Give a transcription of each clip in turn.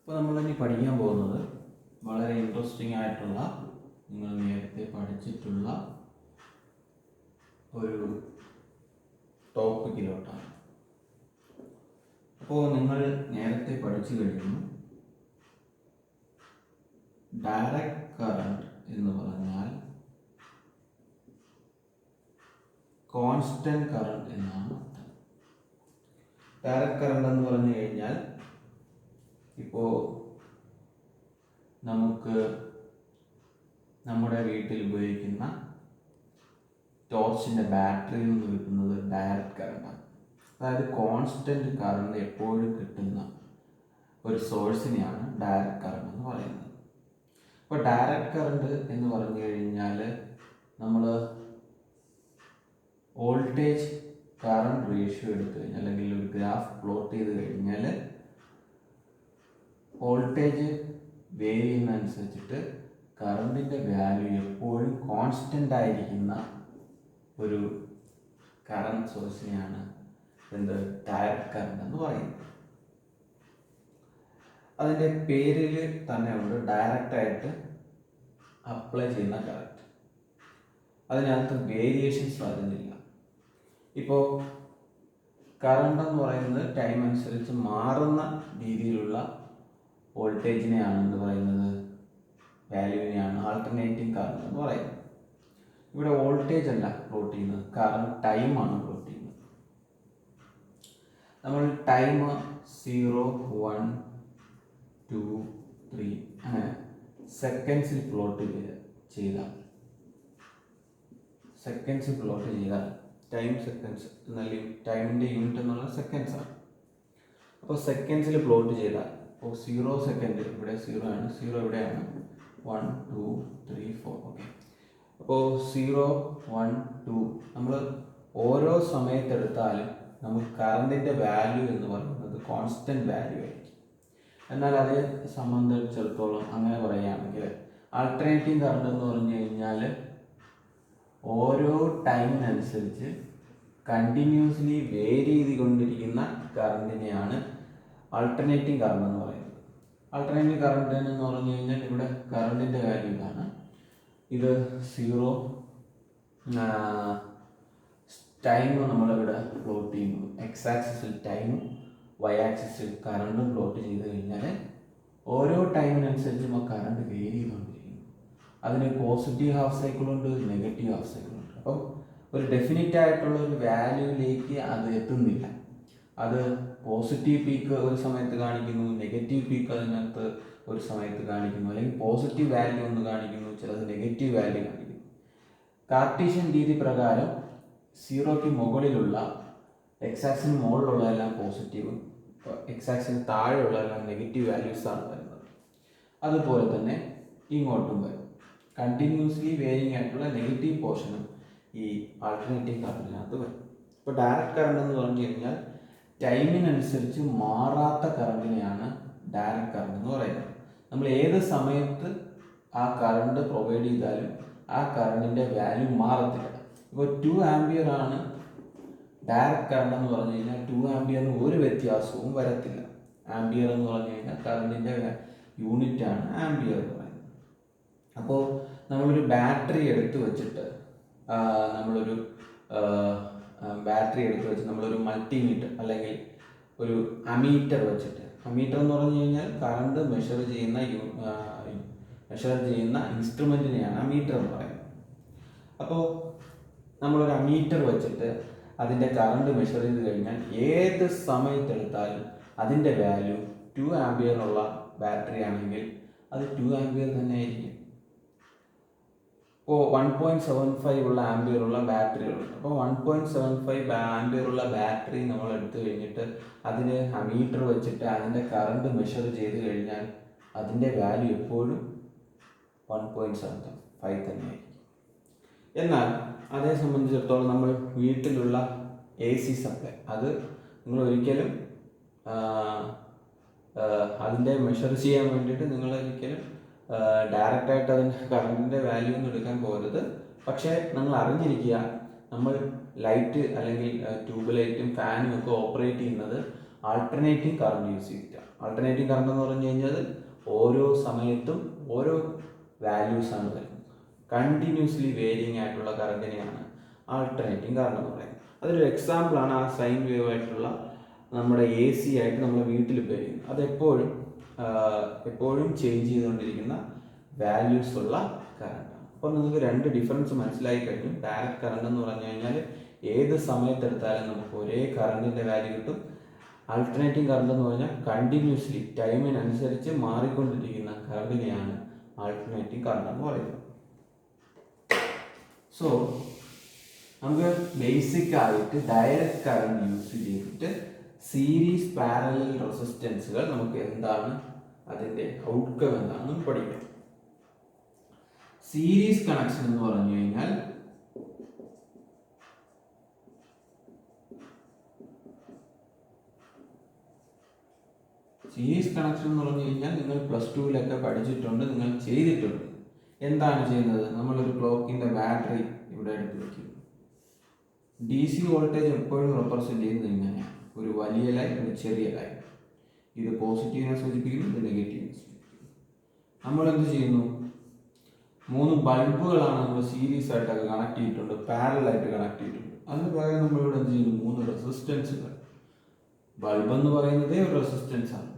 ഇപ്പോൾ നമ്മളിനി പഠിക്കാൻ പോകുന്നത് വളരെ ഇൻട്രസ്റ്റിംഗ് ആയിട്ടുള്ള, നിങ്ങൾ നേരത്തെ പഠിച്ചിട്ടുള്ള ഒരു ടോപ്പിക്കിലോട്ടാണ്. അപ്പോൾ നിങ്ങൾ നേരത്തെ പഠിച്ചു കഴിഞ്ഞു, ഡയറക്റ്റ് കറണ്ട് എന്ന് പറഞ്ഞാൽ കോൺസ്റ്റന്റ് കറണ്ട് എന്നാണ് അർത്ഥം. ഡയറക്റ്റ് കറണ്ട് എന്ന് പറഞ്ഞു കഴിഞ്ഞാൽ ഇപ്പോൾ നമുക്ക് നമ്മുടെ വീട്ടിൽ ഉപയോഗിക്കുന്ന ടോർച്ചിൻ്റെ ബാറ്ററിയിൽ നിന്ന് കിട്ടുന്നത് ഡയറക്റ്റ് കറണ്ടാണ്. അതായത് കോൺസ്റ്റന്റ് കറണ്ട് എപ്പോഴും കിട്ടുന്ന ഒരു സോഴ്സിനെയാണ് ഡയറക്റ്റ് കറണ്ട് എന്ന് പറയുന്നത്. ഇപ്പോൾ ഡയറക്റ്റ് കറണ്ട് എന്ന് പറഞ്ഞു കഴിഞ്ഞാൽ നമ്മൾ വോൾട്ടേജ് കറണ്ട് റേഷ്യോ എടുത്തു കഴിഞ്ഞാൽ, അല്ലെങ്കിൽ ഒരു ഗ്രാഫ് പ്ലോട്ട് ചെയ്ത് കഴിഞ്ഞാൽ, വോൾട്ടേജ് വേരി ചെയ്യുന്നതനുസരിച്ചിട്ട് കറണ്ടിൻ്റെ വാല്യൂ എപ്പോഴും കോൺസ്റ്റൻ്റ് ആയിരിക്കുന്ന ഒരു കറണ്ട് സോഴ്സിനെയാണ് ഡയറക്റ്റ് കറണ്ട് എന്ന് പറയുന്നത്. അതിൻ്റെ പേരിൽ തന്നെ ഉണ്ട് ഡയറക്റ്റായിട്ട് അപ്ലൈ ചെയ്യുന്ന കറണ്ട്. അതിനകത്ത് വേരിയേഷൻസ് വരുന്നില്ല. ഇപ്പോൾ കറണ്ട് എന്ന് പറയുന്നത് ടൈം അനുസരിച്ച് മാറുന്ന രീതിയിലുള്ള വോൾട്ടേജിനെയാണ് എന്ത് പറയുന്നത്, വാല്യൂവിനെയാണ് ആൾട്ടർനേറ്റിംഗ് കറണ്ട് എന്ന് പറയുന്നത്. ഇവിടെ വോൾട്ടേജ് അല്ല പ്ലോട്ട് ചെയ്യുന്നത്, കറണ്ട് ടൈമാണ് പ്ലോട്ട് ചെയ്യുന്നത്. നമ്മൾ ടൈം 0, 1, 2, 3 അങ്ങനെ സെക്കൻഡ്സിൽ പ്ലോട്ട് ചെയ്താൽ ടൈം സെക്കൻഡ്സ് എന്നാൽ ടൈമിൻ്റെ യൂണിറ്റ് എന്നുള്ള സെക്കൻഡ്സ് ആണ്. അപ്പോൾ സെക്കൻഡ്സിൽ പ്ലോട്ട് ചെയ്താൽ ഇപ്പോൾ 0 സെക്കൻഡ് ഇവിടെ 0 ആണ്, 0 ഇവിടെയാണ്, 1, 2, 3, 4. ഓക്കെ, അപ്പോൾ 0, 1, 2 നമ്മൾ ഓരോ സമയത്തെടുത്താലും നമുക്ക് കറണ്ടിൻ്റെ വാല്യൂ എന്ന് പറയുന്നത് കോൺസ്റ്റൻറ്റ് വാല്യൂ ആയിരിക്കും. എന്നാൽ അതേ സംബന്ധിച്ചിടത്തോളം അങ്ങനെ പറയുകയാണെങ്കിൽ ആൾട്ടർനേറ്റിംഗ് കറണ്ട് എന്ന് പറഞ്ഞു കഴിഞ്ഞാൽ ഓരോ ടൈമിനനുസരിച്ച് കണ്ടിന്യൂസ്ലി വേരി ചെയ്തുകൊണ്ടിരിക്കുന്ന കറണ്ടിനെയാണ് ആൾട്ടർനേറ്റിംഗ് കറണ്ട് എന്ന് പറയുന്നത്. ആൾട്ടർനേറ്റിംഗ് കറണ്ട് എന്ന് പറഞ്ഞു കഴിഞ്ഞാൽ ഇവിടെ കറണ്ടിൻ്റെ വാല്യൂ ഇതാണ്. ഇത് 0 ടൈം നമ്മളിവിടെ പ്ലോട്ട് ചെയ്യുന്നു. എക്സ് ആക്സിസിൽ ടൈമും വൈ ആക്സിസിൽ കറണ്ടും പ്ലോട്ട് ചെയ്ത് കഴിഞ്ഞാൽ ഓരോ ടൈമിനനുസരിച്ചും ആ കറണ്ട് വേരി ചെയ്തുകൊണ്ടിരിക്കുന്നു. അതിന് പോസിറ്റീവ് ഹാഫ് സൈക്കിളുണ്ട്, നെഗറ്റീവ് ഹാഫ് സൈക്കിളുണ്ട്. അപ്പം ഒരു ഡെഫിനിറ്റ് ആയിട്ടുള്ള ഒരു വാല്യൂവിലേക്ക് അത് എത്തുന്നില്ല. അത് പോസിറ്റീവ് പീക്ക് ഒരു സമയത്ത് കാണിക്കുന്നു, നെഗറ്റീവ് പീക്ക് അതിനകത്ത് ഒരു സമയത്ത് കാണിക്കുന്നു, അല്ലെങ്കിൽ പോസിറ്റീവ് വാല്യൂ ഒന്ന് കാണിക്കുന്നു, ചിലത് നെഗറ്റീവ് വാല്യൂ കാണിക്കുന്നു. കാർട്ടീഷ്യൻ രീതി പ്രകാരം 0ക്ക് മുകളിലുള്ള എക്സ് ആക്സിന് മുകളിലുള്ളതെല്ലാം പോസിറ്റീവും എക്സ് ആക്സിന് താഴെയുള്ളതെല്ലാം നെഗറ്റീവ് വാല്യൂസാണ് വരുന്നത്. അതുപോലെ തന്നെ ഇങ്ങോട്ടും വരും. കണ്ടിന്യൂസ്ലി വേരിങ് ആയിട്ടുള്ള നെഗറ്റീവ് പോർഷനും ഈ ആൾട്ടർനേറ്റീവ് കറണ്ടിനകത്ത് വരും. ഇപ്പോൾ ഡയറക്റ്റ് കറണ്ട് എന്ന് പറഞ്ഞു കഴിഞ്ഞാൽ ടൈമിനനുസരിച്ച് മാറാത്ത കറണ്ടിനെയാണ് ഡയറക്റ്റ് കറണ്ട് എന്ന് പറയുന്നത്. നമ്മൾ ഏത് സമയത്ത് ആ കറണ്ട് പ്രൊവൈഡ് ചെയ്താലും ആ കറണ്ടിൻ്റെ വാല്യൂ മാറത്തില്ല. ഇപ്പോൾ 2 ആംപിയർ ആണ് ഡയറക്റ്റ് കറണ്ട് എന്ന് പറഞ്ഞു കഴിഞ്ഞാൽ 2 ആംപിയറിന് ഒരു വ്യത്യാസവും വരത്തില്ല. ആംപിയർ എന്ന് പറഞ്ഞു കഴിഞ്ഞാൽ കറണ്ടിൻ്റെ യൂണിറ്റാണ് ആംപിയർ എന്ന് പറയുന്നത്. അപ്പോൾ നമ്മളൊരു ബാറ്ററി എടുത്ത് വെച്ചിട്ട് നമ്മളൊരു നമ്മളൊരു മൾട്ടിമീറ്റർ അല്ലെങ്കിൽ ഒരു അമീറ്റർ വെച്ചിട്ട്, അമീറ്റർ എന്ന് പറഞ്ഞു കഴിഞ്ഞാൽ കറണ്ട് മെഷർ ചെയ്യുന്ന ഇൻസ്ട്രുമെൻറ്റിനെയാണ് അമീറ്റർ എന്ന് പറയുന്നത്. അപ്പോൾ നമ്മളൊരു അമീറ്റർ വെച്ചിട്ട് അതിൻ്റെ കറണ്ട് മെഷർ ചെയ്ത് കഴിഞ്ഞാൽ ഏത് സമയത്തെടുത്താലും അതിൻ്റെ വാല്യൂ 2 ആംപിയറുള്ള ബാറ്ററി ആണെങ്കിൽ അത് 2 ആംപിയർ തന്നെ ആയിരിക്കും. ഇപ്പോൾ 1.75 ഉള്ള ആംപിയറുള്ള ബാറ്ററികളുണ്ട്. അപ്പോൾ 1.75 ആംപിയറുള്ള ബാറ്ററി നമ്മൾ എടുത്തു കഴിഞ്ഞിട്ട് അതിന് അമീറ്റർ വെച്ചിട്ട് അതിൻ്റെ കറണ്ട് മെഷർ ചെയ്ത് കഴിഞ്ഞാൽ അതിൻ്റെ വാല്യൂ എപ്പോഴും 1.75 തന്നെയായിരിക്കും. എന്നാൽ അതേ സംബന്ധിച്ചിടത്തോളം നമ്മൾ വീട്ടിലുള്ള AC സപ്ലൈ, അത് നിങ്ങൾ ഒരിക്കലും അതിൻ്റെ മെഷർ ചെയ്യാൻ വേണ്ടിയിട്ട് നിങ്ങൾ ഒരിക്കലും ഡയറക്റ്റായിട്ട് അതിൻ്റെ കറണ്ടിൻ്റെ വാല്യൂ ഒന്നും എടുക്കാൻ പോകരുത്. പക്ഷേ നിങ്ങൾ അറിഞ്ഞിരിക്കുക, നമ്മൾ ലൈറ്റ് അല്ലെങ്കിൽ ട്യൂബ് ലൈറ്റും ഫാനും ഒക്കെ ഓപ്പറേറ്റ് ചെയ്യുന്നത് ആൾട്ടർനേറ്റിംഗ് കറണ്ട് യൂസ് ചെയ്തിട്ടാണ്. ആൾട്ടർനേറ്റിംഗ് കറണ്ട് എന്ന് പറഞ്ഞു കഴിഞ്ഞാൽ ഓരോ സമയത്തും ഓരോ വാല്യൂസാണ് വരുന്നത്. കണ്ടിന്യൂസ്ലി വേരിയിങ് ആയിട്ടുള്ള കറണ്ടിനെയാണ് ആൾട്ടർനേറ്റിംഗ് കറണ്ട് എന്ന് പറയുന്നത്. അതൊരു എക്സാമ്പിളാണ് ആ സൈൻ വേവ് ആയിട്ടുള്ള നമ്മുടെ AC ആയിട്ട് നമ്മുടെ വീട്ടിൽ ഉപയോഗിക്കുന്നത്. അതെപ്പോഴും എപ്പോഴും ചേഞ്ച് ചെയ്തുകൊണ്ടിരിക്കുന്ന വാല്യൂസ് ഉള്ള കറണ്ടാണ്. അപ്പോൾ നിങ്ങൾക്ക് രണ്ട് ഡിഫറൻസ് മനസ്സിലായി കഴിഞ്ഞു. ഡയറക്റ്റ് കറണ്ട് എന്ന് പറഞ്ഞു കഴിഞ്ഞാൽ ഏത് സമയത്തെടുത്താലും നമുക്ക് ഒരേ കറണ്ടിൻ്റെ വാല്യൂ കിട്ടും. ആൾട്ടർനേറ്റിംഗ് കറണ്ട് എന്ന് പറഞ്ഞാൽ കണ്ടിന്യൂസ്ലി ടൈമിനനുസരിച്ച് മാറിക്കൊണ്ടിരിക്കുന്ന കറണ്ടിനെയാണ് ആൾട്ടർനേറ്റിംഗ് കറണ്ട് എന്ന് പറയുന്നത്. സോ നമുക്ക് ബേസിക് ആയിട്ട് ഡയറക്റ്റ് കറണ്ട് യൂസ് ചെയ്തിട്ട് സീരീസ് പാരലൽ റെസിസ്റ്റൻസുകൾ നമുക്ക് എന്താണ് അതിൻ്റെ ഔട്ട്കം എന്താണെന്ന് പഠിക്കാം. സീരീസ് കണക്ഷൻ എന്ന് പറഞ്ഞു കഴിഞ്ഞാൽ നിങ്ങൾ +2 പഠിച്ചിട്ടുണ്ട്, നിങ്ങൾ ചെയ്തിട്ടുണ്ട്. എന്താണ് ചെയ്യുന്നത്? നമ്മളൊരു ക്ലോക്കിന്റെ ബാറ്ററി ഇവിടെ എടുത്ത് വയ്ക്കും. DC വോൾട്ടേജ് എപ്പോഴും റെപ്രസെന്റ് ചെയ്യുന്നത് ഇങ്ങനെയാണ്, ഒരു വലിയ ലൈൻ, ഒരു ചെറിയ ലൈൻ. ഇത് പോസിറ്റീവിനെ സൂചിപ്പിക്കുന്നു, ഇത് നെഗറ്റീവിനെ സൂചിപ്പിക്കുന്നു. നമ്മൾ എന്ത് ചെയ്യുന്നു? 3 ബൾബുകളാണ് നമ്മൾ സീരീസ് ആയിട്ടൊക്കെ കണക്ട് ചെയ്തിട്ടുണ്ട്, പാരലായിട്ട് കണക്ട് ചെയ്തിട്ടുണ്ട്. അതിന് പകരം നമ്മളിവിടെ എന്ത് ചെയ്യുന്നു? 3 റെസിസ്റ്റൻസുകൾ. ബൾബ് എന്ന് പറയുന്നതേ ഒരു റെസിസ്റ്റൻസ് ആണ്.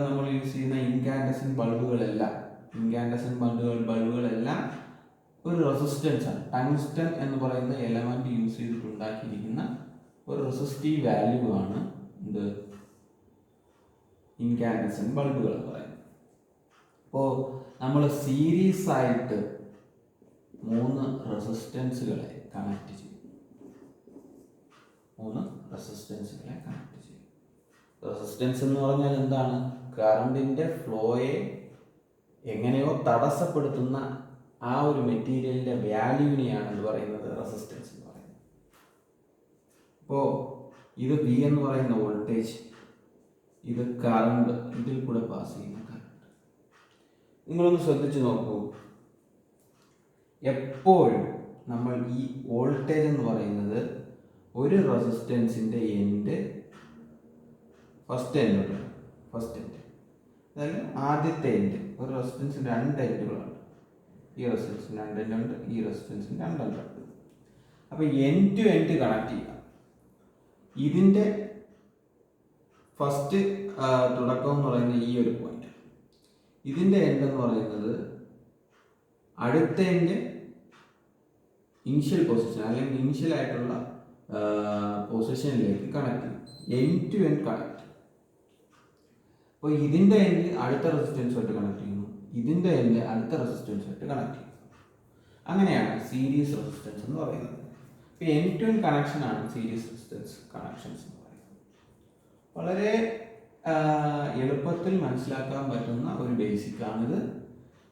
നമ്മൾ യൂസ് ചെയ്യുന്ന ഇൻകാൻഡസൻ ബൾബുകളെല്ലാം ഒരു റെസിസ്റ്റൻസ് ആണ്. ടങ്സ്റ്റൺ എന്ന് പറയുന്ന എലമെന്റ് യൂസ് ചെയ്തിട്ടുണ്ടാക്കിയിരിക്കുന്ന ഒരു റെസിസ്റ്റീവ് വാല്യൂ ആണ് ഇത് ഇൻകാൻഡസൻ ബൾബുകൾ എന്ന് പറയുന്നത്. അപ്പോൾ നമ്മൾ സീരീസ് ആയിട്ട് 3 റെസിസ്റ്റൻസുകളെ കണക്ട് ചെയ്യും. റെസിസ്റ്റൻസ് എന്ന് പറഞ്ഞാൽ എന്താണ്? കറണ്ടിന്റെ ഫ്ലോയെ എങ്ങനെയോ തടസ്സപ്പെടുത്തുന്ന ആ ഒരു മെറ്റീരിയലിന്റെ വാല്യൂവിനെയാണ് എന്ന് പറയുന്നത് റെസിസ്റ്റൻസ് എന്ന് പറയുന്നത്. അപ്പോൾ ഇത് V എന്ന് പറയുന്ന വോൾട്ടേജ്, ഇത് കറണ്ട്, ഇതിൽ കൂടെ പാസ് ചെയ്യുന്ന കറണ്ട്. നിങ്ങളൊന്ന് ശ്രദ്ധിച്ചു നോക്കൂ. എപ്പോഴും നമ്മൾ ഈ വോൾട്ടേജ് എന്ന് പറയുന്നത് ഒരു റെസിസ്റ്റൻസിന്റെ ഫസ്റ്റ് എൻഡ്, അതായത് ആദ്യത്തെ എൻഡ്. ഒരു റെസിസ്റ്റൻസിന് 2 എൻഡുകളാണ്. ഈ റെസിസ്റ്റൻസിന് 2 എൻഡുണ്ട്, ഈ റെസിസ്റ്റൻസിന് 2 എൻഡുണ്ട്. അപ്പോൾ എൻഡ് ടു എൻഡ് കണക്ട് ചെയ്യുക. ഇതിൻ്റെ ഫസ്റ്റ് തുടക്കം എന്ന് പറയുന്നത് ഈ ഒരു പോയിന്റ്, ഇതിൻ്റെ എൻഡ് എന്ന് പറയുന്നത് അടുത്ത എൻഡ് ഇനിഷ്യൽ പൊസിഷൻ അല്ലെങ്കിൽ ഇനിഷ്യൽ ആയിട്ടുള്ള പൊസിഷനിലേക്ക് കണക്ട് ചെയ്യും. End to end connect. അപ്പോൾ ഇതിൻ്റെ എൻഡ് അടുത്ത റെസിസ്റ്റൻസുമായിട്ട് കണക്ട് ചെയ്യുന്നു, ഇതിൻ്റെ എൻഡ് അടുത്ത റെസിസ്റ്റൻസുമായിട്ട് കണക്ട് ചെയ്യുന്നു. അങ്ങനെയാണ് സീരീസ് റെസിസ്റ്റൻസ് എന്ന് പറയുന്നത്. ഇപ്പോൾ എൻഡ് ടു എൻഡ് കണക്ഷൻ ആണ് സീരീസ് റെസിസ്റ്റൻസ് കണക്ഷൻസ് എന്ന് പറയുന്നത്. വളരെ എളുപ്പത്തിൽ മനസ്സിലാക്കാൻ പറ്റുന്ന ഒരു ബേസിക്കാണിത്.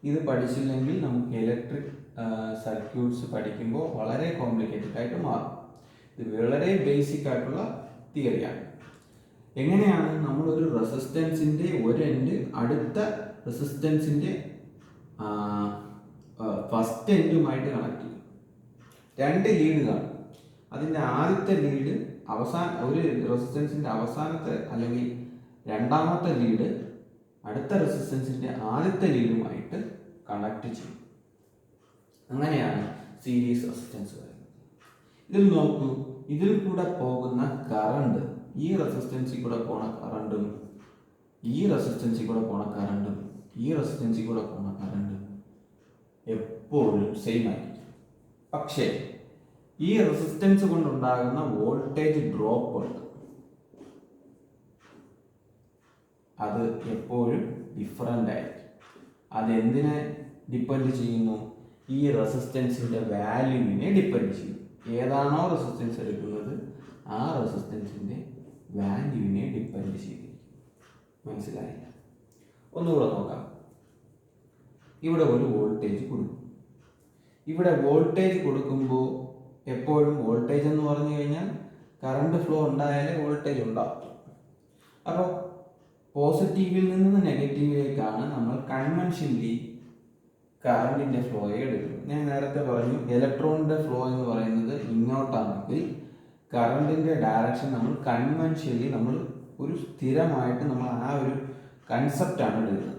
ഇത് പഠിച്ചില്ലെങ്കിൽ നമുക്ക് ഇലക്ട്രിക് സർക്യൂട്ട്സ് പഠിക്കുമ്പോൾ വളരെ കോംപ്ലിക്കേറ്റഡ് ആയിട്ട് മാറും. ഇത് വളരെ ബേസിക് ആയിട്ടുള്ള തിയറിയാണ്. എങ്ങനെയാണ് നമ്മളൊരു റെസിസ്റ്റൻസിൻ്റെ ഒരു എൻഡ് അടുത്ത റെസിസ്റ്റൻസിൻ്റെ ഫസ്റ്റ് എൻഡുമായിട്ട് കണക്ട് ചെയ്യും. 2 ലീഡ് കാണും. അതിൻ്റെ ആദ്യത്തെ ലീഡ് ഒരു റെസിസ്റ്റൻസിൻ്റെ അവസാനത്തെ അല്ലെങ്കിൽ രണ്ടാമത്തെ ലീഡ് അടുത്ത റെസിസ്റ്റൻസിൻ്റെ ആദ്യത്തെ ലീഡുമായിട്ട് കണക്ട് ചെയ്യും. അങ്ങനെയാണ് സീരീസ് റെസിസ്റ്റൻസ് വരുന്നത്. ഇതിൽ നോക്കൂ, ഇതിൽ കൂടെ പോകുന്ന കറണ്ട്, ഈ റെസിസ്റ്റൻസിൽ കൂടെ പോണ കറണ്ടും ഈ റെസിസ്റ്റൻസിൽ കൂടെ പോണ കറണ്ടും ഈ റെസിസ്റ്റൻസിൽ കൂടെ പോണ കറണ്ടും എപ്പോഴും സെയിം ആയിരിക്കും. പക്ഷേ ഈ റെസിസ്റ്റൻസ് കൊണ്ടുണ്ടാകുന്ന വോൾട്ടേജ് ഡ്രോപ്പ് ഉണ്ട്, അത് എപ്പോഴും ഡിഫറൻ്റ് ആയിരിക്കും. അതെന്തിനെ ഡിപ്പെൻഡ് ചെയ്യുന്നു? ഈ റെസിസ്റ്റൻസിൻ്റെ വാല്യൂവിനെ ഡിപ്പെൻഡ് ചെയ്യും. ഏതാണോ റെസിസ്റ്റൻസ് എടുക്കുന്നത് ആ റെസിസ്റ്റൻസിൻ്റെ വാല്യൂവിനെ ഡിപ്പെൻഡ് ചെയ്തിരിക്കും. മനസ്സിലായില്ല? ഒന്നുകൂടെ നോക്കാം. ഇവിടെ ഒരു വോൾട്ടേജ് കൊടുക്കും. ഇവിടെ വോൾട്ടേജ് കൊടുക്കുമ്പോൾ എപ്പോഴും വോൾട്ടേജ് എന്ന് പറഞ്ഞു കഴിഞ്ഞാൽ കറണ്ട് ഫ്ലോ ഉണ്ടായാലേ വോൾട്ടേജ് ഉണ്ടാവും. അപ്പോൾ പോസിറ്റീവിൽ നിന്ന് നെഗറ്റീവിലേക്കാണ് നമ്മൾ കൺവെൻഷനലി കറണ്ടിൻ്റെ ഫ്ലോയെ എടുക്കുന്നത്. ഞാൻ നേരത്തെ പറഞ്ഞു, ഇലക്ട്രോണിൻ്റെ ഫ്ലോ എന്ന് പറയുന്നത് ഇങ്ങോട്ടാണെങ്കിൽ കറണ്ടിൻ്റെ ഡയറക്ഷൻ നമ്മൾ കൺവെൻഷ്യലി നമ്മൾ ഒരു സ്ഥിരമായിട്ട് നമ്മൾ ആ ഒരു കൺസെപ്റ്റാണ് എടുക്കുന്നത്.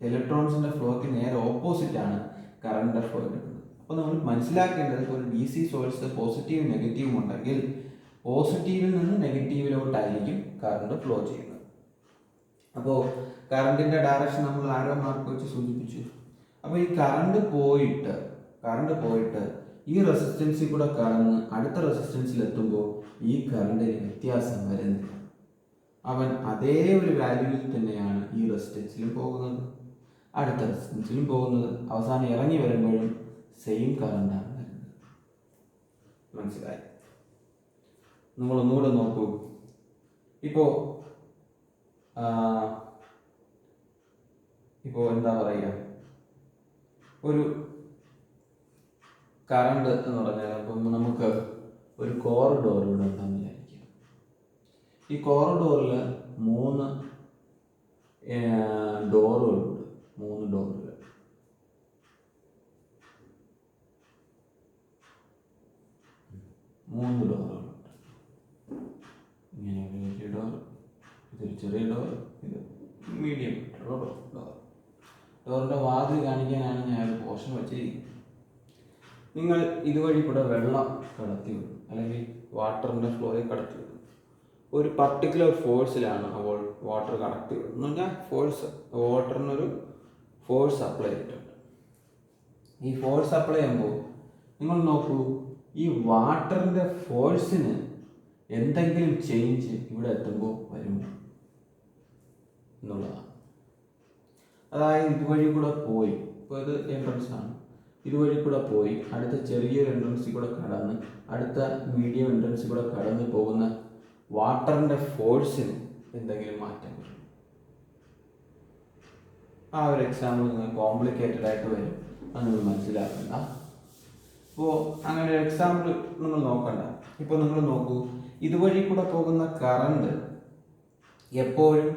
ഇലക്ട്രോൺസിൻ്റെ ഫ്ലോയ്ക്ക് നേരെ ഓപ്പോസിറ്റാണ് കറണ്ടിൻ്റെ ഫ്ലോ എടുക്കുന്നത്. അപ്പോൾ നമ്മൾ മനസ്സിലാക്കേണ്ടത് ഒരു ഡി സി സോഴ്സ് പോസിറ്റീവും നെഗറ്റീവും ഉണ്ടെങ്കിൽ പോസിറ്റീവിൽ നിന്ന് നെഗറ്റീവിലോട്ടായിരിക്കും കറണ്ട് ഫ്ലോ ചെയ്യുന്നത്. അപ്പോൾ കറണ്ടിൻ്റെ ഡയറക്ഷൻ നമ്മൾ ആരോ മാർക്ക് വെച്ച് സൂചിപ്പിച്ചു. അപ്പോൾ ഈ കറണ്ട് പോയിട്ട് ഈ റെസിസ്റ്റൻസിൽ കൂടെ കടന്ന് അടുത്ത റെസിസ്റ്റൻസിൽ എത്തുമ്പോൾ ഈ കറണ്ടിന് വ്യത്യാസം വരുന്നില്ല. അവൻ അതേ ഒരു വാല്യൂവിൽ തന്നെയാണ് ഈ റെസിസ്റ്റൻസിലും പോകുന്നത്, അടുത്ത റെസിസ്റ്റൻസിലും പോകുന്നത്. അവസാനം ഇറങ്ങി വരുമ്പോഴും സെയിം കറണ്ടാണ് വരുന്നത്. മനസ്സിലായി? നമ്മളൊന്നുകൂടെ നോക്കൂ. ഇപ്പോൾ എന്താ പറയുക, ഒരു കറണ്ട് എന്ന് പറഞ്ഞാൽ അപ്പം നമുക്ക് ഒരു കോറിഡോർ ഇവിടെ ഉണ്ടെന്ന് വിചാരിക്കുക. ഈ കോറിഡോറിൽ 3 ഡോറുകളുണ്ട്. 3 ഡോറുകൾ. ഇങ്ങനെ ഒരു വലിയ ഡോർ, ഇതൊരു ചെറിയ ഡോർ, ഇത് മീഡിയം ഡോർ. ഡോറിൻ്റെ വാതിൽ കാണിക്കാനാണ് ഞാൻ ഒരു പോർഷൻ വെച്ചിരിക്കുന്നത്. നിങ്ങൾ ഇതുവഴി കൂടെ വെള്ളം കടത്തി വിടും, അല്ലെങ്കിൽ വാട്ടറിൻ്റെ ഫ്ലോയെ കടത്തി വിടും. ഒരു പർട്ടിക്കുലർ ഫോഴ്സിലാണ് അപ്പോൾ വാട്ടർ കടത്തി വിടുന്നത് എന്ന് പറഞ്ഞാൽ ഫോഴ്സ്, വാട്ടറിനൊരു ഫോഴ്സ് അപ്ലൈ ചെയ്തിട്ടുണ്ട്. ഈ ഫോഴ്സ് അപ്ലൈ ചെയ്യുമ്പോൾ നിങ്ങൾ നോക്കൂ, ഈ വാട്ടറിൻ്റെ ഫോഴ്സിന് എന്തെങ്കിലും ചേഞ്ച് ഇവിടെ എത്തുമ്പോൾ വരുമോ എന്നുള്ളതാണ്. അതായത് ഇതുവഴി കൂടെ പോയി, ഇപ്പോൾ ഇത് എൻട്രൻസ് ആണ്, ഇതുവഴി കൂടെ പോയി അടുത്ത ചെറിയൊരു എൻട്രൻസിൽ കൂടെ കടന്ന് അടുത്ത മീഡിയം എൻട്രൻസിൽ കൂടെ കടന്ന് പോകുന്ന വാട്ടറിൻ്റെ ഫോഴ്സിന് എന്തെങ്കിലും മാറ്റം വരും. ആ ഒരു എക്സാമ്പിൾ നിങ്ങൾ കോംപ്ലിക്കേറ്റഡ് ആയിട്ട് വരും, അത് നിങ്ങൾ മനസ്സിലാക്കണ്ട. അപ്പോൾ അങ്ങനെ ഒരു എക്സാമ്പിൾ നിങ്ങൾ നോക്കണ്ട. ഇപ്പോൾ നിങ്ങൾ നോക്കൂ, ഇതുവഴി കൂടെ പോകുന്ന കറണ്ട് എപ്പോഴും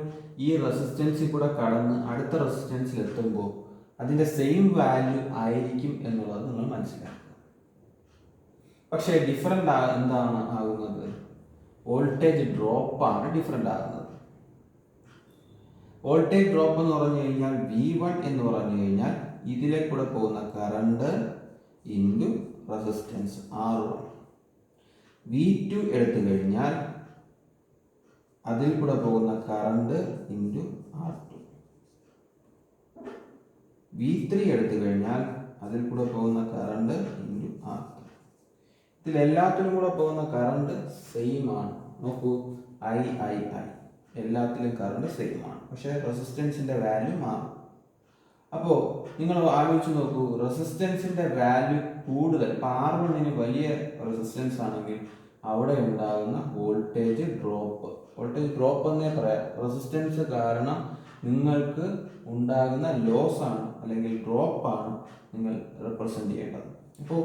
ഈ റെസിസ്റ്റൻസിൽ കൂടെ കടന്ന് അടുത്ത റെസിസ്റ്റൻസിൽ എത്തുമ്പോൾ അതിൻ്റെ സെയിം വാല്യൂ ആയിരിക്കും എന്നുള്ളത് നിങ്ങൾ മനസ്സിലാക്കുക. പക്ഷേ ഡിഫറെൻ്റ് എന്താണ് ആകുന്നത്? വോൾട്ടേജ് ഡ്രോപ്പാണ് ഡിഫറെൻ്റ് ആകുന്നത്. വോൾട്ടേജ് ഡ്രോപ്പ് എന്ന് പറഞ്ഞു കഴിഞ്ഞാൽ V1 എന്ന് പറഞ്ഞു കഴിഞ്ഞാൽ ഇതിലെ കൂടെ പോകുന്ന current into resistance R1. V2 എടുത്തു കഴിഞ്ഞാൽ അതിൽ കൂടെ പോകുന്ന കറണ്ട് ഇൻറ്റു R2. V3 എടുത്തു കഴിഞ്ഞാൽ അതിൽ കൂടെ പോകുന്ന കറണ്ട് ഇൻറ്റു R3. ഇതിലെല്ലാത്തിലും കൂടെ പോകുന്ന കറണ്ട് സെയിം ആണ്. നോക്കൂ, I എല്ലാത്തിലും കറണ്ട് സെയിം ആണ്, പക്ഷേ റെസിസ്റ്റൻസിൻ്റെ വാല്യൂ മാറും. അപ്പോൾ നിങ്ങൾ ആലോചിച്ച് നോക്കൂ, റെസിസ്റ്റൻസിൻ്റെ വാല്യൂ കൂടുതൽ, ഇപ്പോൾ R1 വലിയ റെസിസ്റ്റൻസ് ആണെങ്കിൽ അവിടെ ഉണ്ടാകുന്ന വോൾട്ടേജ് ഡ്രോപ്പ് എന്നേ പറയാം. റെസിസ്റ്റൻസ് കാരണം നിങ്ങൾക്ക് ഉണ്ടാകുന്ന ലോസ് ആണ് അല്ലെങ്കിൽ ഡ്രോപ്പാണ് നിങ്ങൾ റെപ്രസെൻ്റ് ചെയ്യേണ്ടത്. അപ്പോൾ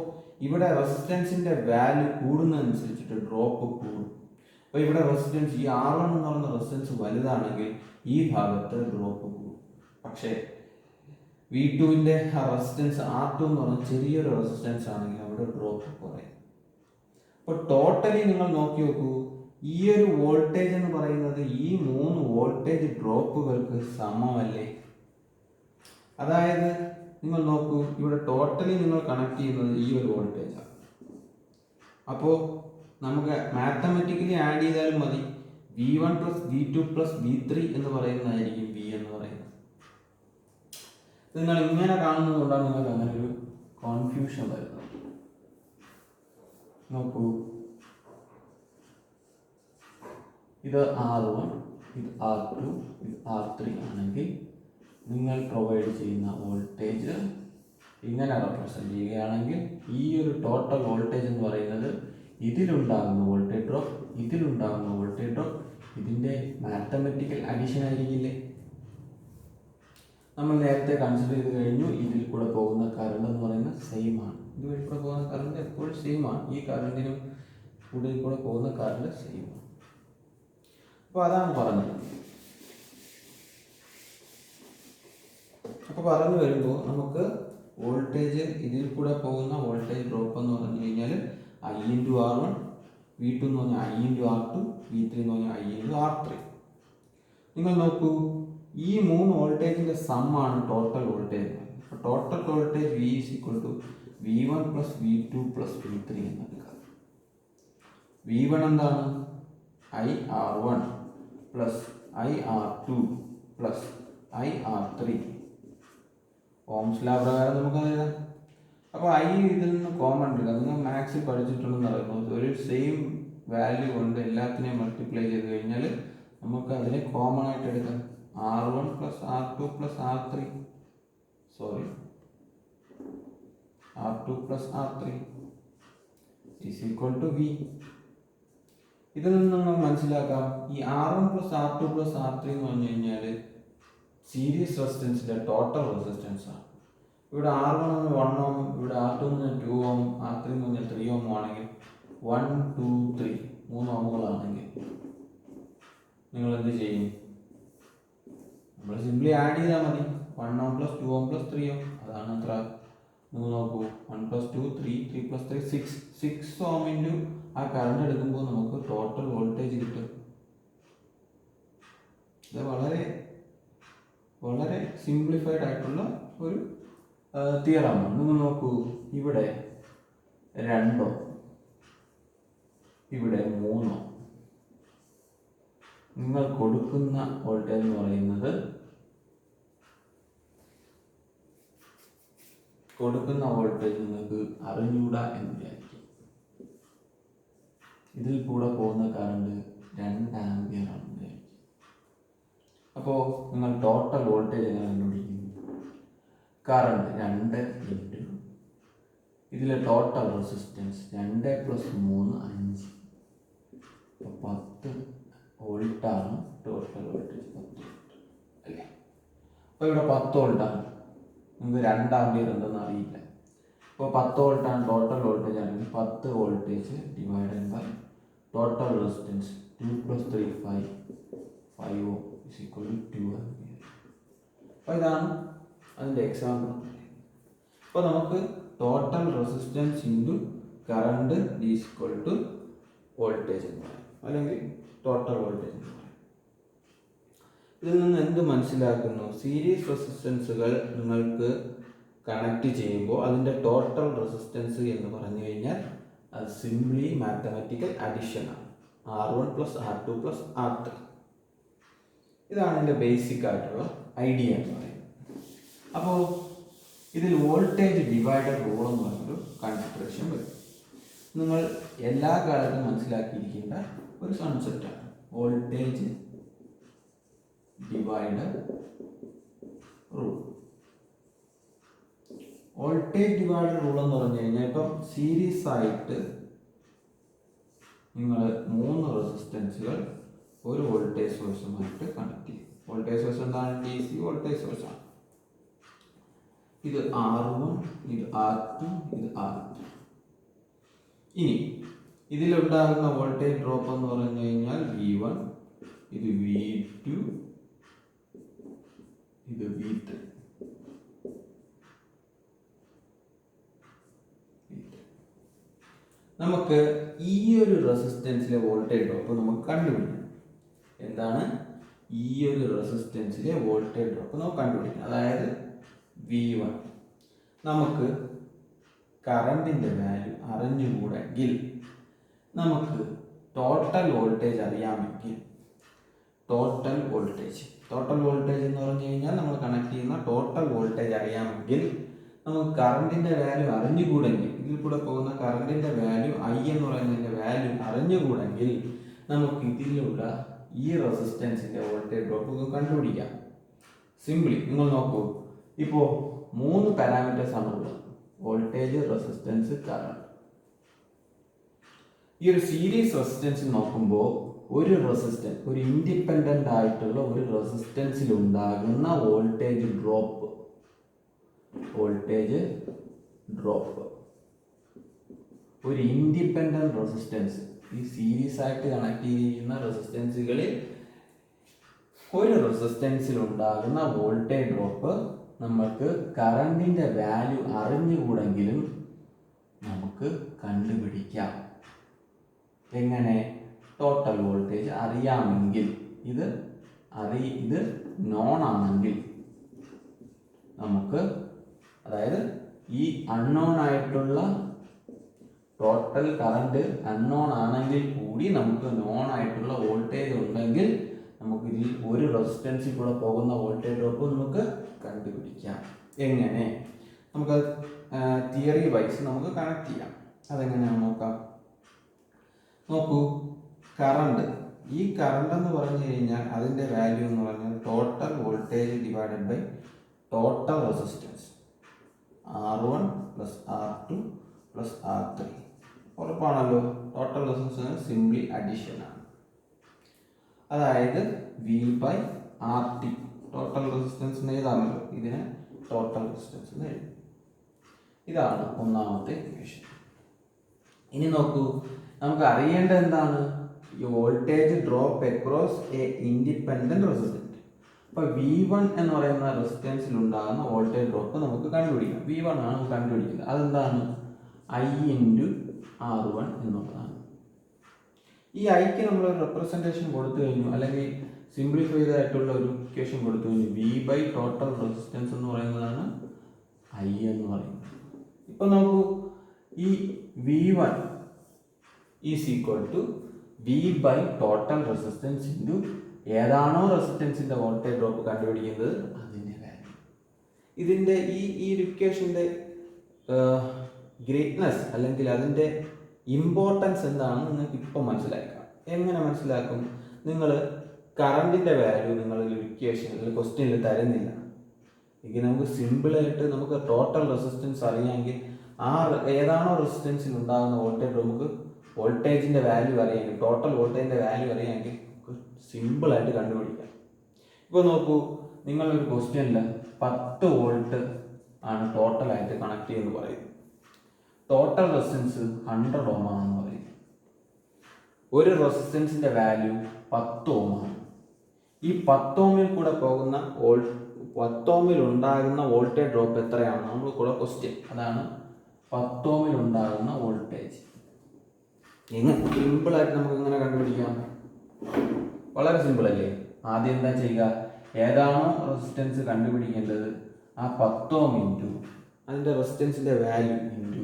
ഇവിടെ റെസിസ്റ്റൻസിൻ്റെ വാല്യൂ കൂടുന്നതനുസരിച്ചിട്ട് ഡ്രോപ്പ് കൂടും. അപ്പോൾ ഇവിടെ റെസിസ്റ്റൻസ് ഈ R1 എന്ന് പറയുന്ന റെസിസ്റ്റൻസ് വലുതാണെങ്കിൽ ഈ ഭാഗത്ത് ഡ്രോപ്പ് കൂടും. പക്ഷേ V2 ആ റെസിസ്റ്റൻസ് R2 എന്ന് പറഞ്ഞ ചെറിയൊരു റെസിസ്റ്റൻസ് ആണെങ്കിൽ അവിടെ ഡ്രോപ്പ് കുറയും. അപ്പോൾ ടോട്ടലി നിങ്ങൾ നോക്കി നോക്കൂ, ഈ ഒരു വോൾട്ടേജ് എന്ന് പറയുന്നത് ഈ 3 വോൾട്ടേജ് ഡ്രോപ്പുകൾക്ക് സമമല്ലേ? അതായത് നിങ്ങൾ നോക്കൂ, ഇവിടെ ടോട്ടലി നിങ്ങൾ കണക്ട് ചെയ്യുന്നത് ഈ ഒരു വോൾട്ടേജാണ്. അപ്പോൾ നമുക്ക് മാത്തമെറ്റിക്കലി ആഡ് ചെയ്താലും മതി, V1 + V2 + V3 എന്ന് പറയുന്നതായിരിക്കും V എന്ന് പറയുന്നത്. നിങ്ങൾ ഇങ്ങനെ കാണുന്നതുകൊണ്ടാണ് നിങ്ങൾക്ക് അങ്ങനെ ഒരു കോൺഫ്യൂഷൻ വരുന്നത്. നോക്കൂ, ഇത് R1, ഇത് R2, ഇത് R3 ആണെങ്കിൽ നിങ്ങൾ പ്രൊവൈഡ് ചെയ്യുന്ന വോൾട്ടേജ് ഇങ്ങനെ റെപ്രസെൻ്റ് ചെയ്യുകയാണെങ്കിൽ ഈ ഒരു ടോട്ടൽ വോൾട്ടേജ് എന്ന് പറയുന്നത് ഇതിലുണ്ടാകുന്ന വോൾട്ടേജ് ഡ്രോപ്പ്, ഇതിലുണ്ടാകുന്ന വോൾട്ടേജ് ഡ്രോപ്പ്, ഇതിൻ്റെ മാത്തമെറ്റിക്കൽ അഡീഷൻ ആയിരിക്കില്ലേ? നമ്മൾ നേരത്തെ കൺസിഡർ ചെയ്ത് കഴിഞ്ഞു. ഇതിൽ കൂടെ പോകുന്ന കറണ്ട് എന്ന് പറയുന്നത് സെയിം ആണ്. ഇതുവഴി കൂടെ പോകുന്ന കറണ്ട് എപ്പോഴും സെയിം ആണ്. ഈ കറണ്ടിനും ഉള്ളിൽ കൂടെ പോകുന്ന കറണ്ട് സെയിം ആണ്. അപ്പോൾ അതാണ് പറഞ്ഞത്. അപ്പോൾ പറഞ്ഞു വരുമ്പോൾ നമുക്ക് വോൾട്ടേജ്, ഇതിൽ കൂടെ പോകുന്ന വോൾട്ടേജ് ഡ്രോപ്പ് എന്ന് പറഞ്ഞു കഴിഞ്ഞാൽ I × R1 V2 എന്ന് പറഞ്ഞാൽ I ഇൻറ്റു R2, V3 എന്ന് പറഞ്ഞാൽ I ഇൻറ്റു R3. നിങ്ങൾ നോക്കൂ, ഈ 3 വോൾട്ടേജിൻ്റെ സമ്മാണ് ടോട്ടൽ വോൾട്ടേജ്. അപ്പോൾ total voltage V is equal to V1 plus V2 plus V3 എന്നെടുക്കാം. V1 എന്താണ്? IR1 plus IR2 plus IR3. Ohm's law പ്രകാരം നമുക്കത് എഴുതാം. അപ്പോൾ I ഇതിൽ നിന്ന് കോമൺ എടുക്കുക. നിങ്ങൾ മാത്സിൽ പഠിച്ചിട്ടുണ്ടെന്ന് പറയുന്നത് ഒരു സെയിം വാല്യൂ കൊണ്ട് എല്ലാത്തിനെയും മൾട്ടിപ്ലൈ ചെയ്ത് കഴിഞ്ഞാൽ നമുക്ക് അതിനെ കോമൺ ആയിട്ട് എടുക്കാം. R1 plus R2 plus R3 R2 plus R3 is equal to V. ഇതിൽ നിന്ന് നമ്മൾ മനസ്സിലാക്കാം, ഈ R1 plus R2 plus R3 എന്ന് പറഞ്ഞു കഴിഞ്ഞാൽ സീരീസ് റെസിസ്റ്റൻസിൻ്റെ ടോട്ടൽ റെസിസ്റ്റൻസ് ആണ്. ഇവിടെ R1 എന്ന് 1 ഓം, ഇവിടെ R2 എന്ന് 2 ഓം, R3 എന്ന് പറഞ്ഞാൽ 3 ഓം ആണെങ്കിൽ 1, 2, 3 3 ഓമുകളാണെങ്കിൽ നിങ്ങൾ എന്ത് ചെയ്യും? നമ്മൾ സിംപ്ലി ആഡ് ചെയ്താൽ മതി. 1 ഓം പ്ലസ് 2 ഓം പ്ലസ് 3 ഓം, അതാണ് എത്ര? 3 നോക്കൂ, 1 പ്ലസ് 2 3, 3 പ്ലസ് 3 6 ഓം ഇൻറ്റു ആ കറണ്ട് എടുക്കുമ്പോൾ നമുക്ക് ടോട്ടൽ വോൾട്ടേജ് കിട്ടും. ഇത് വളരെ വളരെ സിംപ്ലിഫൈഡ് ആയിട്ടുള്ള ഒരു തിയറമാണ്. നിങ്ങൾ നോക്കൂ, ഇവിടെ 2 ഇവിടെ 3 നിങ്ങൾ കൊടുക്കുന്ന വോൾട്ടേജ് എന്ന് പറയുന്നത് നിങ്ങൾക്ക് അറിഞ്ഞൂടാ എന്ന് വിചാരിക്കും. ഇതിൽ കൂടെ പോകുന്ന കറണ്ട് 2 ആംപിയർ ആണെന്ന് വിചാരിക്കും. അപ്പോൾ നിങ്ങൾ ടോട്ടൽ വോൾട്ടേജ് എങ്ങനെ കണ്ടുപിടിക്കും? കറണ്ട് 2 ഇൻറ്റു ഇതിലെ ടോട്ടൽ റെസിസ്റ്റൻസ് 2 പ്ലസ് 3 5. അപ്പോൾ 10 വോൾട്ടാണ് ടോട്ടൽ വോൾട്ടേജ്. 10 വോൾട്ട് അല്ലേ? അപ്പോൾ ഇവിടെ 10 വോൾട്ടാണ്. നിങ്ങൾക്ക് 2 ആംപിയർ എന്തെന്ന് അറിയില്ല. അപ്പോൾ 10 വോൾട്ടാണ് ടോട്ടൽ വോൾട്ടേജ് ആണെങ്കിൽ 10 voltage divided by total resistance 2 plus 3 5 ohm is equal to 2 ampere. അപ്പോൾ ഇതാണ് അതിൻ്റെ എക്സാമ്പിൾ. അപ്പോൾ നമുക്ക് total resistance into current is equal to voltage എന്ന് പറയും, അല്ലെങ്കിൽ ടോട്ടൽ വോൾട്ടേജ് എന്ന് പറയും. ഇതിൽ നിന്ന് എന്ത് മനസ്സിലാക്കുന്നു? സീരീസ് റെസിസ്റ്റൻസുകൾ നിങ്ങൾക്ക് കണക്ട് ചെയ്യുമ്പോൾ അതിൻ്റെ ടോട്ടൽ റെസിസ്റ്റൻസ് എന്ന് പറഞ്ഞു കഴിഞ്ഞാൽ അത് സിംപ്ലി മാത്തമാറ്റിക്കൽ അഡിഷൻ ആണ്. R1 plus R2 plus R3. ഇതാണ് എൻ്റെ ബേസിക് ആയിട്ടുള്ള ഐഡിയ എന്ന് പറയുന്നത്. അപ്പോൾ ഇതിൽ വോൾട്ടേജ് ഡിവൈഡർ റൂൾ എന്ന് പറഞ്ഞൊരു കൺസിഡറേഷൻ വരും. നിങ്ങൾ എല്ലാ കാലത്തും മനസ്സിലാക്കിയിരിക്കേണ്ട ഒരു കൺസെപ്റ്റാണ് voltage divider rule. Voltage divider rule എന്ന് പറഞ്ഞു കഴിഞ്ഞാൽ ഇപ്പം സീരീസ് ആയിട്ട് നിങ്ങൾ 3 റെസിസ്റ്റൻസുകൾ ഒരു വോൾട്ടേജ് സോഴ്സുമായിട്ട് കണക്ട് ചെയ്യും. വോൾട്ടേജ് സോഴ്സ് എന്താണ്? DC വോൾട്ടേജ് സോഴ്സാണ്. ഇത് R1, ഇത് R2, ഇത് R3. ഇനി ഇതിലുണ്ടാകുന്ന വോൾട്ടേജ് ഡ്രോപ്പ് എന്ന് പറഞ്ഞു കഴിഞ്ഞാൽ V1, ഇത് V2, ഇത് V3. നമുക്ക് ഈ ഒരു റെസിസ്റ്റൻസിലെ വോൾട്ടേജ് ഡ്രോപ്പ് നമുക്ക് കണ്ടുപിടിക്കണം. എന്താണ് ഈ ഒരു റെസിസ്റ്റൻസിലെ വോൾട്ടേജ് ഡ്രോപ്പ് നമുക്ക് കണ്ടുപിടിക്കണം? അതായത് V1 നമുക്ക് കറണ്ടിൻ്റെ വാല്യൂ അറിഞ്ഞുകൂടെങ്കിൽ നമുക്ക് ടോട്ടൽ വോൾട്ടേജ് അറിയാമെങ്കിൽ ടോട്ടൽ വോൾട്ടേജ് എന്ന് പറഞ്ഞു കഴിഞ്ഞാൽ നമ്മൾ കണക്ട് ചെയ്യുന്ന ടോട്ടൽ വോൾട്ടേജ് അറിയാമെങ്കിൽ നമുക്ക് കറണ്ടിൻ്റെ വാല്യൂ അറിഞ്ഞുകൂടെങ്കിൽ, ഇതിൽ കൂടെ പോകുന്ന കറണ്ടിൻ്റെ വാല്യൂ I എന്ന് പറയുന്നതിൻ്റെ വാല്യൂ അറിഞ്ഞുകൂടെങ്കിൽ നമുക്ക് ഇതിലുള്ള ഈ റെസിസ്റ്റൻസിൻ്റെ വോൾട്ടേജ് ഡ്രോപ്പ് കണ്ടുപിടിക്കാം. സിംപ്ലി നിങ്ങൾ നോക്കൂ, ഇപ്പോൾ 3 പാരാമീറ്റേഴ്സ് ആണ് ഉള്ളത്: വോൾട്ടേജ്, റെസിസ്റ്റൻസ്, കറണ്ട്. ഈ ഒരു സീരീസ് റെസിസ്റ്റൻസ് നോക്കുമ്പോൾ ഒരു ഇൻഡിപെൻഡൻ്റ് ആയിട്ടുള്ള ഒരു റെസിസ്റ്റൻസിൽ ഉണ്ടാകുന്ന വോൾട്ടേജ് ഡ്രോപ്പ് ഒരു ഇൻഡിപെൻഡൻ്റ് റെസിസ്റ്റൻസ്, ഈ സീരീസ് ആയിട്ട് കണക്ട് ചെയ്തിരിക്കുന്ന റെസിസ്റ്റൻസുകളിൽ ഒരു റെസിസ്റ്റൻസിൽ ഉണ്ടാകുന്ന വോൾട്ടേജ് ഡ്രോപ്പ് നമുക്ക് കറണ്ടിൻ്റെ വാല്യൂ അറിഞ്ഞുകൂടെങ്കിലും നമുക്ക് കണ്ടുപിടിക്കാം. എങ്ങനെ? ടോട്ടൽ വോൾട്ടേജ് അറിയാമെങ്കിൽ, ഇത് നോൺ ആണെങ്കിൽ നമുക്ക്, അതായത് ഈ അൺനോൺ ആയിട്ടുള്ള ടോട്ടൽ കറണ്ട് അൺനോൺ ആണെങ്കിൽ കൂടി നമുക്ക് നോൺ ആയിട്ടുള്ള വോൾട്ടേജ് ഉണ്ടെങ്കിൽ നമുക്ക് ഇതിൽ ഒരു റെസിസ്റ്റൻസിൽ കൂടെ പോകുന്ന വോൾട്ടേജ് ഡ്രോപ്പ് നമുക്ക് കണ്ടുപിടിക്കാം. എങ്ങനെ? നമുക്ക് തിയറി വൈസ് നമുക്ക് കണക്ട് ചെയ്യാം. അതെങ്ങനെയാണെന്ന് നോക്കാം. നോക്കൂ, കറണ്ട്, ഈ കറണ്ട് എന്ന് പറഞ്ഞു കഴിഞ്ഞാൽ അതിൻ്റെ വാല്യൂ എന്ന് പറഞ്ഞാൽ total voltage divided by total resistance R1 plus R2 plus R3. ഉറപ്പാണല്ലോ, ടോട്ടൽ റെസിസ്റ്റൻസ് സിംപ്ലി അഡീഷൻ ആണ്. അതായത് V by RT. Total resistance ഏതാണല്ലോ, ഇതിനെ ടോട്ടൽ റെസിസ്റ്റൻസ് എന്ന് എഴുതും. ഇതാണ് ഒന്നാമത്തെ ഇക്വേഷൻ. ഇനി നോക്കൂ, നമുക്ക് അറിയേണ്ടത് എന്താണ്? ഈ voltage drop across A independent resistance. അപ്പോൾ V1 എന്ന് പറയുന്ന റെസിസ്റ്റൻസിൽ ഉണ്ടാകുന്ന വോൾട്ടേജ് ഡ്രോപ്പ് നമുക്ക് കണ്ടുപിടിക്കാം. V1 ആണ് നമുക്ക് കണ്ടുപിടിക്കുന്നത്. അതെന്താണ്? I ഇൻറ്റു R1 എന്നുള്ളതാണ്. ഈ ഐക്ക് നമ്മൾ റെപ്രസെൻറ്റേഷൻ കൊടുത്തു കഴിഞ്ഞു, അല്ലെങ്കിൽ സിംപ്ലിഫൈഡ് ആയിട്ടുള്ള ഒരു ഇക്വേഷൻ കൊടുത്തു കഴിഞ്ഞു. V ബൈ ടോട്ടൽ റെസിസ്റ്റൻസ് എന്ന് പറയുന്നതാണ് I എന്ന് പറയുന്നത്. ഇപ്പോൾ നോക്കൂ, ഈ V1 is equal to V by total resistance into ഏതാണോ റെസിസ്റ്റൻസിൻ്റെ വോൾട്ടേജ് ഡ്രോപ്പ് കണ്ടുപിടിക്കുന്നത് അതിൻ്റെ വാല്യൂ. ഇതിൻ്റെ ഈ ഇക്വേഷൻ്റെ ഗ്രേറ്റ്നെസ് അല്ലെങ്കിൽ അതിൻ്റെ ഇമ്പോർട്ടൻസ് എന്താണെന്ന് നിങ്ങൾക്ക് ഇപ്പോൾ മനസ്സിലാക്കാം. എങ്ങനെ മനസ്സിലാക്കും? നിങ്ങൾ കറണ്ടിൻ്റെ വാല്യൂ നിങ്ങൾ ഇക്വേഷനിൽ ക്വസ്റ്റ്യനിൽ തരുന്നില്ല എങ്കിൽ നമുക്ക് സിമ്പിളായിട്ട് നമുക്ക് ടോട്ടൽ റെസിസ്റ്റൻസ് അറിയാമെങ്കിൽ ആ ഏതാണോ റെസിസ്റ്റൻസിൽ ഉണ്ടാകുന്ന വോൾട്ടേജ് നമുക്ക് വോൾട്ടേജിൻ്റെ വാല്യൂ അറിയാമെങ്കിൽ, ടോട്ടൽ വോൾട്ടേജിൻ്റെ വാല്യൂ അറിയാമെങ്കിൽ സിമ്പിളായിട്ട് കണ്ടുപിടിക്കാം. ഇപ്പോൾ നോക്കൂ, നിങ്ങളൊരു ക്വസ്റ്റ്യനിൽ 10 വോൾട്ട് ആണ് ടോട്ടലായിട്ട് കണക്ട് ചെയ്യുമെന്ന് പറയും. ടോട്ടൽ റെസിസ്റ്റൻസ് 100 ഓം ആണെന്ന് പറയും. ഒരു റെസിസ്റ്റൻസിൻ്റെ വാല്യൂ 10 ഓം ആണ്. ഈ 10 ഓമിൽ കൂടെ പോകുന്ന 10 ഓമിൽ ഉണ്ടാകുന്ന വോൾട്ടേജ് ഡ്രോപ്പ് എത്രയാണ് നമ്മൾ കൂടെ ക്വസ്റ്റ്യൻ. അതാണ് 10 ഓമിൽ ഉണ്ടാകുന്ന വോൾട്ടേജ്. ഇങ്ങനെ സിമ്പിളായിട്ട് നമുക്ക് ഇങ്ങനെ കണ്ടുപിടിക്കാം. വളരെ സിമ്പിൾ അല്ലേ? ആദ്യം എന്താ ചെയ്യുക? ഏതാണോ റെസിസ്റ്റൻസ് കണ്ടുപിടിക്കേണ്ടത് ആ 10 ഓം ഇൻറ്റു അതിൻ്റെ റെസിസ്റ്റൻസിൻ്റെ വാല്യൂ ഇൻറ്റു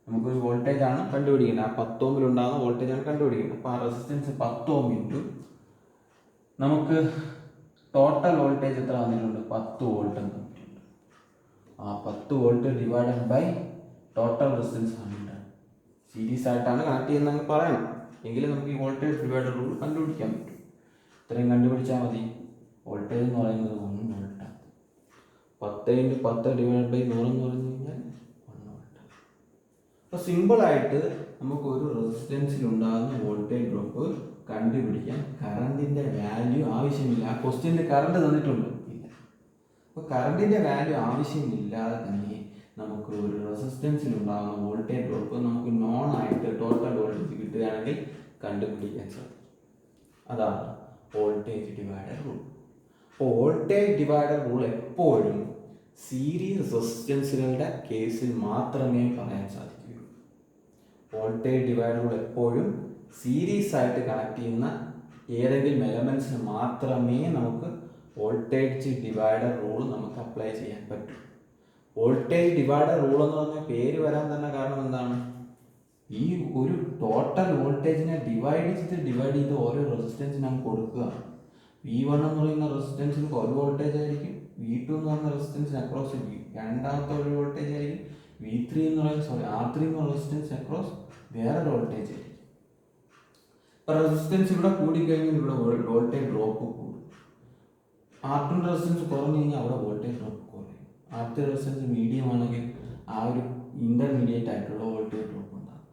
നമുക്കൊരു വോൾട്ടേജ് ആണ് കണ്ടുപിടിക്കുന്നത്. ആ 10 ഓമിൽ ഉണ്ടാകുന്ന വോൾട്ടേജ് ആണ് കണ്ടുപിടിക്കുന്നത്. അപ്പോൾ ആ റെസിസ്റ്റൻസ് 10 ഓം ഇൻറ്റു നമുക്ക് ടോട്ടൽ വോൾട്ടേജ് എത്ര വന്നിട്ടുണ്ട്? 10 വോൾട്ട് എന്ന് വന്നിട്ടുണ്ട്. ആ 10 volt divided by total resistance 100. Series ആയിട്ടാണ് കണക്ട് ചെയ്യുന്നതെന്ന് പറയണം, എങ്കിലും നമുക്ക് ഈ വോൾട്ടേജ് ഡിവൈഡർ റൂൾ കണ്ടുപിടിക്കാൻ പറ്റും. ഇത്രയും കണ്ടുപിടിച്ചാൽ മതി. വോൾട്ടേജ് എന്ന് പറയുന്നത് 1 വോൾട്ടാണ്. 10 × 10 ഡിവൈഡ് ബൈ 100 എന്ന് പറഞ്ഞു കഴിഞ്ഞാൽ 1 വോൾട്ട്. അപ്പോൾ സിമ്പിളായിട്ട് നമുക്ക് ഒരു റെസിസ്റ്റൻസിൽ ഉണ്ടാകുന്ന വോൾട്ടേജ് ഡ്രോപ്പ് കണ്ടുപിടിക്കാൻ കറണ്ടിൻ്റെ വാല്യൂ ആവശ്യമില്ല. ആ ക്വസ്റ്റ്യനിൽ കറണ്ട് തന്നിട്ടുണ്ട് ഇല്ല. അപ്പോൾ കറണ്ടിൻ്റെ വാല്യൂ ആവശ്യമില്ലാതെ തന്നെ നമുക്ക് ഒരു റെസിസ്റ്റൻസിൽ ഉണ്ടാകുന്ന വോൾട്ടേജ് ഡ്രോപ്പ് നമുക്ക് നോൺ ആയിട്ട് ടോട്ടൽ വോൾട്ടേജ് കിട്ടുകയാണെങ്കിൽ കണ്ടുപിടിക്കാൻ സാധിക്കും. അതാണ് വോൾട്ടേജ് ഡിവൈഡർ റൂൾ. അപ്പോൾ വോൾട്ടേജ് ഡിവൈഡർ റൂൾ എപ്പോഴും സീരീസ് റെസിസ്റ്റൻസുകളുടെ കേസിൽ മാത്രമേ പറയാൻ സാധിക്കുകയുള്ളൂ. വോൾട്ടേജ് ഡിവൈഡർ റൂൾ എപ്പോഴും സീരീസ് ആയിട്ട് കണക്ട് ചെയ്യുന്ന ഏതെങ്കിലും എലമെൻറ്റ്സിന് മാത്രമേ നമുക്ക് വോൾട്ടേജ് ഡിവൈഡർ റൂൾ നമുക്ക് അപ്ലൈ ചെയ്യാൻ പറ്റൂ. വോൾട്ടേജ് ഡിവൈഡർ റൂൾ എന്ന് പറഞ്ഞ പേര് വരാൻ തന്നെ കാരണം എന്താണ്? ഈ ഒരു ടോട്ടൽ വോൾട്ടേജിനെ ഡിവൈഡ് ചെയ്ത് ഓരോ റെസിസ്റ്റൻസിനാണ് കൊടുക്കുക. V1 എന്ന് പറയുന്ന റെസിസ്റ്റൻസിന് ഒരു വോൾട്ടേജ് ആയിരിക്കും, V2 എന്ന് പറയുന്ന റെസിസ്റ്റൻസിന് അക്രോസ് രണ്ടാമത്തെ ഒരു വോൾട്ടേജ് ആയിരിക്കും, R3 എന്ന് പറയുന്ന റെസിസ്റ്റൻസ് അക്രോസ് വേറൊരു വോൾട്ടേജ് ആയിരിക്കും. അപ്പോൾ റെസിസ്റ്റൻസ് ഇവിടെ കൂടിക്കഴിഞ്ഞാൽ ഇവിടെ വോൾട്ടേജ് ഡ്രോപ്പ് കൂടും. R2 റെസിസ്റ്റൻസ് കുറഞ്ഞു കഴിഞ്ഞാൽ അവിടെ വോൾട്ടേജ് ഡ്രോപ്പ് കുറയും. R3 റെസിസ്റ്റൻസ് മീഡിയം ആണെങ്കിൽ ആ ഒരു ഇന്റർമീഡിയറ്റ് ആയിട്ടുള്ള വോൾട്ടേജ് ഡ്രോപ്പ് ഉണ്ടാകും.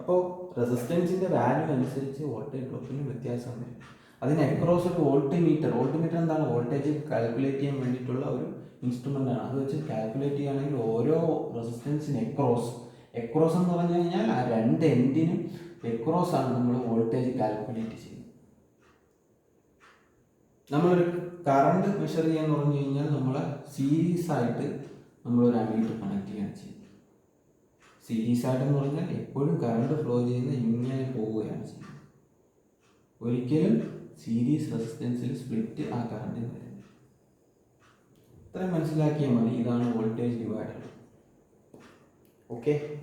അപ്പോൾ റെസിസ്റ്റൻസിൻ്റെ വാല്യൂ അനുസരിച്ച് വോൾട്ടേജ് ഡ്രോപ്പിന് വ്യത്യാസം വരും. അതിന് അക്രോസ് ഒരു വോൾട്ട്മീറ്റർ എന്താണ്? വോൾട്ടേജ് കാൽക്കുലേറ്റ് ചെയ്യാൻ വേണ്ടിയിട്ടുള്ള ഒരു ഇൻസ്ട്രുമെൻ്റ് ആണ്. അത് വെച്ച് കാൽക്കുലേറ്റ് ചെയ്യുകയാണെങ്കിൽ ഓരോ റെസിസ്റ്റൻസിന് എക്രോസ് എന്ന് പറഞ്ഞു കഴിഞ്ഞാൽ ആ രണ്ട് എൻഡിനും എക്രോസ് ആണ് നമ്മൾ വോൾട്ടേജ് കാൽക്കുലേറ്റ് ചെയ്യുന്നത്. നമ്മളൊരു കറണ്ട് മെഷർ ചെയ്യാന്ന് പറഞ്ഞു കഴിഞ്ഞാൽ നമ്മൾ സീരീസ് ആയിട്ട് നമ്മളൊരു അമ്മീറ്റർ കണക്ട് ചെയ്യുകയാണ് ചെയ്യുന്നത്. സീരീസ് ആയിട്ടെന്ന് പറഞ്ഞാൽ എപ്പോഴും കറണ്ട് ഫ്ലോ ചെയ്യുന്ന ഇങ്ങനെ പോവുകയാണ് ചെയ്യുന്നത്. ഒരിക്കലും സീരീസ് റെസിസ്റ്റൻസിൽ സ്പ്ലിറ്റ് ആ കറണ്ടിന് വരുന്നത്. ഇത്രയും മനസ്സിലാക്കിയാൽ മതി. ഇതാണ് വോൾട്ടേജ് ഡിവൈഡർ. ഓക്കെ.